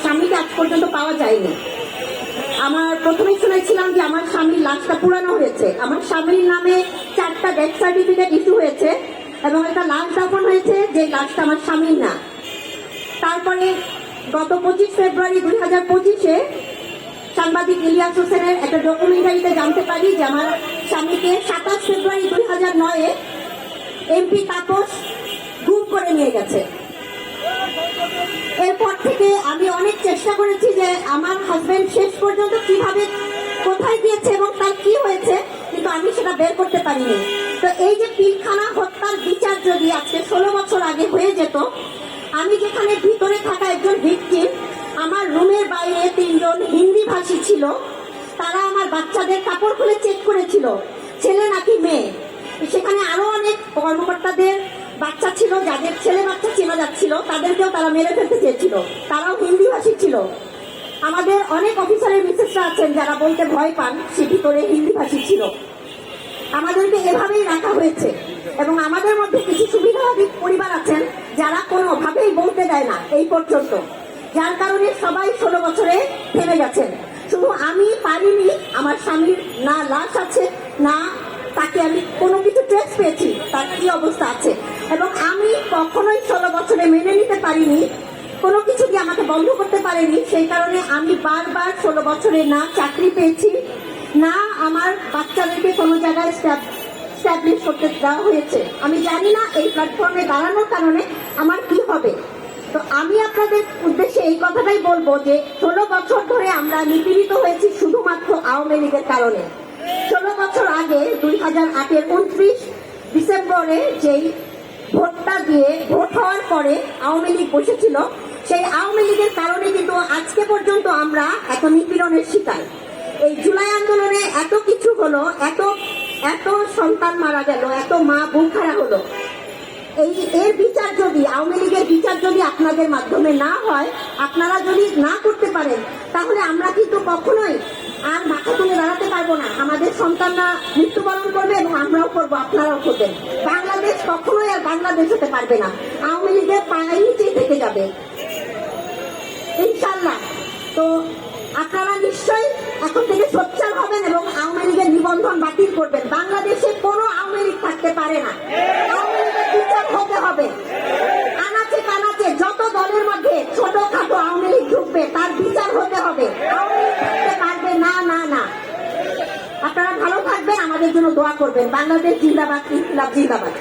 স্বামীকে আজ পর্যন্ত পাওয়া যায়নি। আমার প্রথমে শুনেছিলাম যে আমার স্বামীর লাশটা পুরানো হয়েছে। আমার স্বামীর নামে 4টা ডেথ সার্টিফিকেট ইস্যু হয়েছে এবং একটা লাশ দাফন হয়েছে, যে লাশটা আমার স্বামীর না। তারপরে গত 25 ফেব্রুয়ারি 2025-এ সাংবাদিক ইলিয়াস হোসেনের একটা ডকুমেন্টারিতে জানতে পারি যে আমার স্বামীকে 27 ফেব্রুয়ারি 2009-এ এমপি তাপস গুম করে নিয়ে গেছে। এরপর থেকে আমি অনেক চেষ্টা করেছি যে আমার হাজবেন্ড শেষ পর্যন্ত কিভাবে কোথায় গিয়েছে এবং তার কি হয়েছে, কিন্তু আমি সেটা বের করতে পারিনি। তো এই যে পিলখানা হত্যার বিচার যদি আজকে 16 বছর আগে হয়ে যেত, আমি যেখানে ভিতরে থাকা একজন ভিকটিম, আমার রুমের বাইরে 3 জন হিন্দি ভাষী ছিল, তারা আমার বাচ্চাদের কাপড় খুলে চেক করেছিল ছেলে নাকি মেয়ে। সেখানে আরো অনেক কর্মকর্তাদের বাচ্চা ছিল, যাদের ছেলে বাচ্চা চেনা যাচ্ছিল, তাদেরকেও তারা মেরে ফেলতে চেয়েছিল, তারাও হিন্দি ভাষী ছিল। আমাদের অনেক অফিসারের মিসেসরা আছেন যারা বলতে ভয় পান, সে ভিতরে হিন্দি ভাষী ছিল। আমাদেরকে এভাবেই রাখা হয়েছে এবং আমাদের মধ্যে কিছু সুবিধাবাদী পরিবার আছেন যারা কোনোভাবেই বলতে দেয় না এই পর্যন্ত, যার কারণে সবাই 16 বছরে থেমে গেছেন। শুধু আমি পারিনি, আমার স্বামীর না লাশ আছে, না তাকে আমি কোনো কিছু ট্রেস পেয়েছি তার কি অবস্থা আছে, এবং আমি কখনোই 16 বছরে মেনে নিতে পারিনি, কোনো কিছু কি আমাকে বন্ধ করতে পারেনি। সেই কারণে আমি বারবার 16 বছরে না চাকরি পেয়েছি, না আমার বাচ্চাদেরকে কোনো জায়গায় স্ট্যাবলিশ করতে দেওয়া হয়েছে। আমি জানি না এই প্ল্যাটফর্মে দাঁড়ানোর কারণে আমার কি হবে। তো আমি আপনাদের উদ্দেশ্যে এই কথাটাই বলবো যে 16 বছর ধরে আমরা নিপীড়িত হয়েছি শুধুমাত্র আওয়ামী লীগের কারণে। 16 বছর আগে 2008-এর 29 ডিসেম্বরে যেই ভোটটা দিয়ে ভোট হওয়ার পরে আওয়ামী লীগ বসেছিল, সেই আওয়ামী লীগের কারণে কিন্তু আজকে পর্যন্ত আমরা এত নিপীড়নের শিকার। এই জুলাই আন্দোলনে এত কিছু হলো, এত সন্তান মারা গেল, এত মা বুকহারা হলো। এর বিচার যদি, আওয়ামী লীগের বিচার যদি আপনাদের মাধ্যমে না হয়, আপনারা যদি না করতে পারেন, তাহলে আমরা কিন্তু কখনোই আর মাথা তুলে দাঁড়াতে পারবো না। আমাদের সন্তানরা মৃত্যুবরণ করবে এবং আমরাও করবো, আপনারাও করবেন। বাংলাদেশ কখনোই আর বাংলাদেশ হতে পারবে না, আওয়ামী লীগের পায়ের নিচেই থেকে যাবে ইনশাল্লাহ। তো আপনারা নিশ্চয়ই এখন থেকে সোচ্চার হবেন এবং আওয়ামী লীগের নিবন্ধন বাতিল করবেন। বাংলাদেশে কোনো আওয়ামী লীগ থাকতে পারে না, আওয়ামী লীগের বিচার হতে হবে। আনাচে কানাচে যত দলের মধ্যে ছোটখাটো আওয়ামী লীগ ঢুকবে, তার বিচার হতে হবে। আওয়ামী লীগ থাকতে পারবে না, না না। আপনারা ভালো থাকবেন, আমাদের জন্য দোয়া করবেন। বাংলাদেশ জিন্দাবাদ, ইনকিলাব জিন্দাবাদ।